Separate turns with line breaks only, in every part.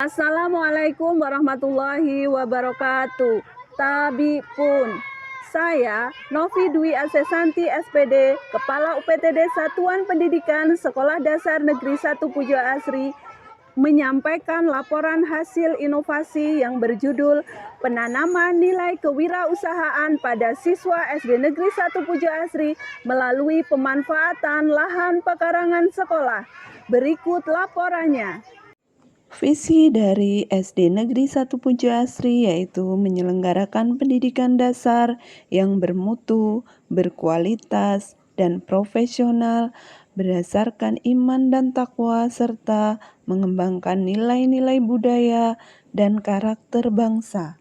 Assalamualaikum warahmatullahi wabarakatuh. Tabipun. Saya Novi Dwi Asesanti SPD, Kepala UPTD Satuan Pendidikan Sekolah Dasar Negeri 1 Pujo Asri, menyampaikan laporan hasil inovasi yang berjudul Penanaman Nilai Kewirausahaan pada Siswa SD Negeri 1 Pujo Asri melalui pemanfaatan lahan pekarangan sekolah. Berikut laporannya.
Visi dari SD Negeri 1 Pujo Asri yaitu menyelenggarakan pendidikan dasar yang bermutu, berkualitas, dan profesional berdasarkan iman dan takwa serta mengembangkan nilai-nilai budaya dan karakter bangsa.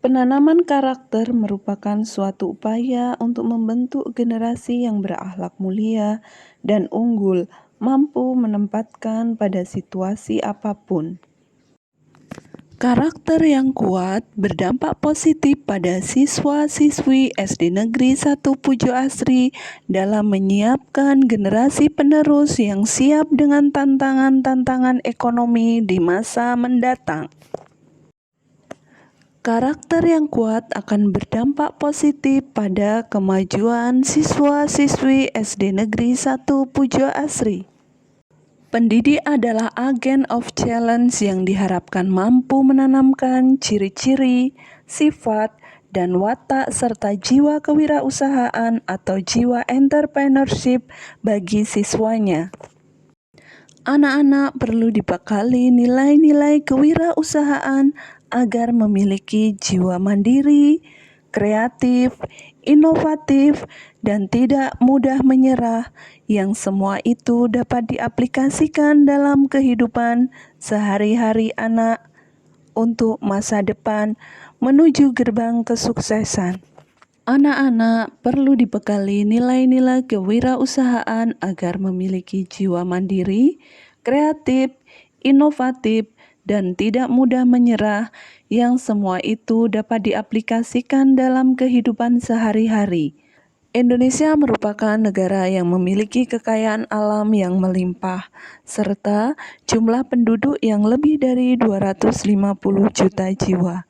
Penanaman karakter merupakan suatu upaya untuk membentuk generasi yang berakhlak mulia dan unggul, mampu menempatkan pada situasi apapun. Karakter yang kuat berdampak positif pada siswa-siswi SD Negeri 1 Pujo Asri dalam menyiapkan generasi penerus yang siap dengan tantangan-tantangan ekonomi di masa mendatang. Karakter yang kuat akan berdampak positif pada kemajuan siswa-siswi SD Negeri 1 Pujo Asri. Pendidik adalah agen of challenge yang diharapkan mampu menanamkan ciri-ciri, sifat, dan watak serta jiwa kewirausahaan atau jiwa entrepreneurship bagi siswanya. Anak-anak perlu dibekali nilai-nilai kewirausahaan agar memiliki jiwa mandiri, kreatif, inovatif, dan tidak mudah menyerah, yang semua itu dapat diaplikasikan dalam kehidupan sehari-hari anak untuk masa depan menuju gerbang kesuksesan. Anak-anak perlu dibekali nilai-nilai kewirausahaan agar memiliki jiwa mandiri, kreatif, inovatif, dan tidak mudah menyerah, yang semua itu dapat diaplikasikan dalam kehidupan sehari-hari. Indonesia merupakan negara yang memiliki kekayaan alam yang melimpah, serta jumlah penduduk yang lebih dari 250 juta jiwa.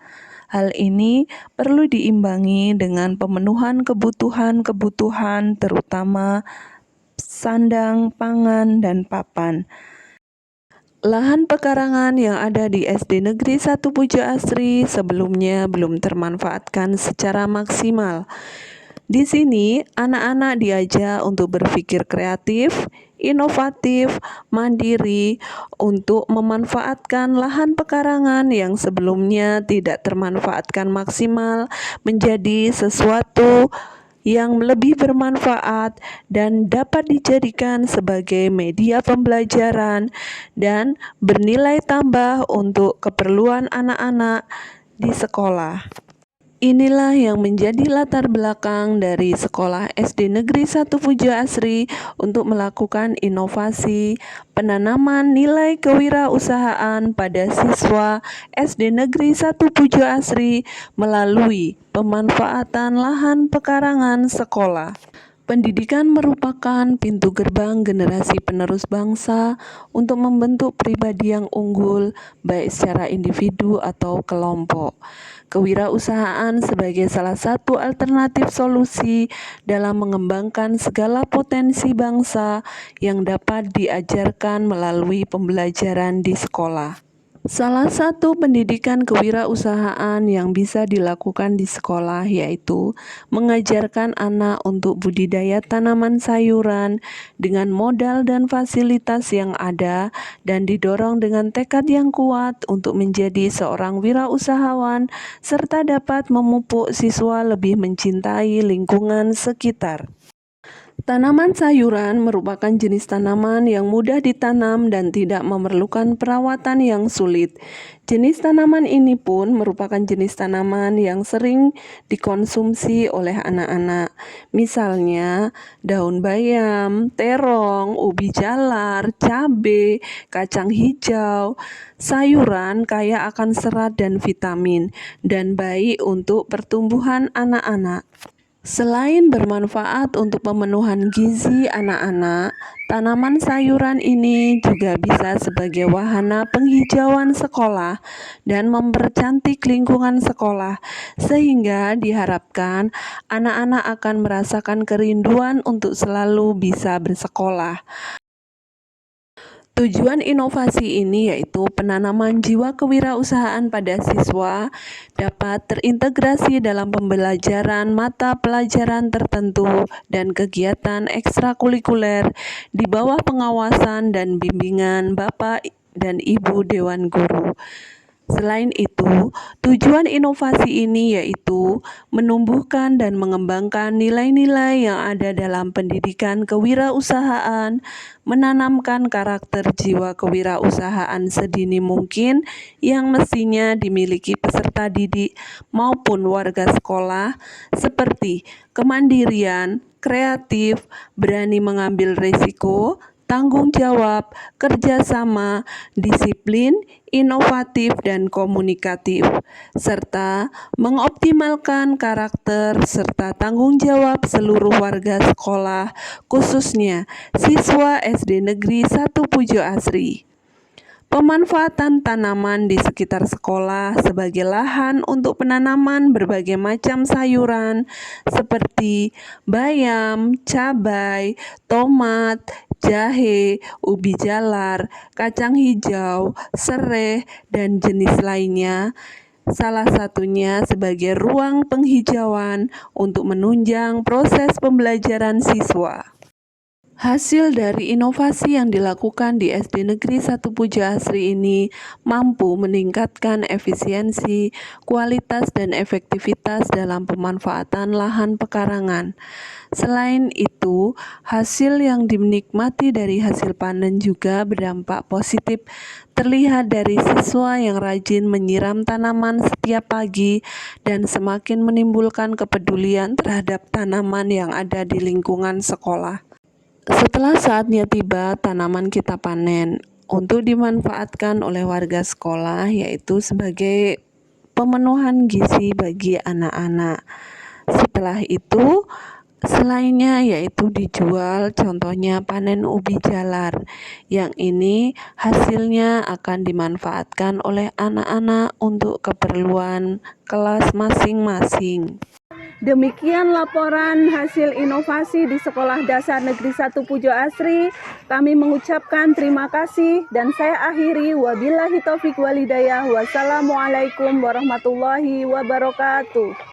Hal ini perlu diimbangi dengan pemenuhan kebutuhan-kebutuhan terutama sandang, pangan, dan papan. Lahan pekarangan yang ada di SD Negeri 1 Pujo Asri sebelumnya belum termanfaatkan secara maksimal. Di sini, anak-anak diajak untuk berpikir kreatif, inovatif, mandiri untuk memanfaatkan lahan pekarangan yang sebelumnya tidak termanfaatkan maksimal menjadi sesuatu yang lebih bermanfaat dan dapat dijadikan sebagai media pembelajaran dan bernilai tambah untuk keperluan anak-anak di sekolah. Inilah yang menjadi latar belakang dari Sekolah SD Negeri 1 Pujo Asri untuk melakukan inovasi penanaman nilai kewirausahaan pada siswa SD Negeri 1 Pujo Asri melalui pemanfaatan lahan pekarangan sekolah. Pendidikan merupakan pintu gerbang generasi penerus bangsa untuk membentuk pribadi yang unggul, baik secara individu atau kelompok. Kewirausahaan sebagai salah satu alternatif solusi dalam mengembangkan segala potensi bangsa yang dapat diajarkan melalui pembelajaran di sekolah. Salah satu pendidikan kewirausahaan yang bisa dilakukan di sekolah yaitu mengajarkan anak untuk budidaya tanaman sayuran dengan modal dan fasilitas yang ada dan didorong dengan tekad yang kuat untuk menjadi seorang wirausahawan serta dapat memupuk siswa lebih mencintai lingkungan sekitar. Tanaman sayuran merupakan jenis tanaman yang mudah ditanam dan tidak memerlukan perawatan yang sulit. Jenis tanaman ini pun merupakan jenis tanaman yang sering dikonsumsi oleh anak-anak. Misalnya daun bayam, terong, ubi jalar, cabai, kacang hijau, sayuran kaya akan serat dan vitamin, dan baik untuk pertumbuhan anak-anak. Selain bermanfaat untuk pemenuhan gizi anak-anak, tanaman sayuran ini juga bisa sebagai wahana penghijauan sekolah dan mempercantik lingkungan sekolah, sehingga diharapkan anak-anak akan merasakan kerinduan untuk selalu bisa bersekolah. Tujuan inovasi ini yaitu penanaman jiwa kewirausahaan pada siswa dapat terintegrasi dalam pembelajaran mata pelajaran tertentu dan kegiatan ekstrakurikuler di bawah pengawasan dan bimbingan Bapak dan Ibu Dewan Guru. Selain itu, tujuan inovasi ini yaitu menumbuhkan dan mengembangkan nilai-nilai yang ada dalam pendidikan kewirausahaan, menanamkan karakter jiwa kewirausahaan sedini mungkin yang mestinya dimiliki peserta didik maupun warga sekolah, seperti kemandirian, kreatif, berani mengambil risiko, tanggung jawab, kerjasama, disiplin, inovatif, dan komunikatif, serta mengoptimalkan karakter serta tanggung jawab seluruh warga sekolah, khususnya siswa SD Negeri 1 Pujo Asri. Pemanfaatan tanaman di sekitar sekolah sebagai lahan untuk penanaman berbagai macam sayuran seperti bayam, cabai, tomat, jahe, ubi jalar, kacang hijau, serai, dan jenis lainnya. Salah satunya sebagai ruang penghijauan untuk menunjang proses pembelajaran siswa. Hasil dari inovasi yang dilakukan di SD Negeri 1 Pujo Asri ini mampu meningkatkan efisiensi, kualitas, dan efektivitas dalam pemanfaatan lahan pekarangan. Selain itu, hasil yang dinikmati dari hasil panen juga berdampak positif terlihat dari siswa yang rajin menyiram tanaman setiap pagi dan semakin menimbulkan kepedulian terhadap tanaman yang ada di lingkungan sekolah. Setelah saatnya tiba, tanaman kita panen untuk dimanfaatkan oleh warga sekolah, yaitu sebagai pemenuhan gizi bagi anak-anak. Setelah itu, selainnya yaitu dijual, contohnya panen ubi jalar. Yang ini hasilnya akan dimanfaatkan oleh anak-anak untuk keperluan kelas masing-masing.
Demikian laporan hasil inovasi di Sekolah Dasar Negeri 1 Pujo Asri. Kami mengucapkan terima kasih dan saya akhiri wabillahi taufik walhidayah. Wassalamualaikum warahmatullahi wabarakatuh.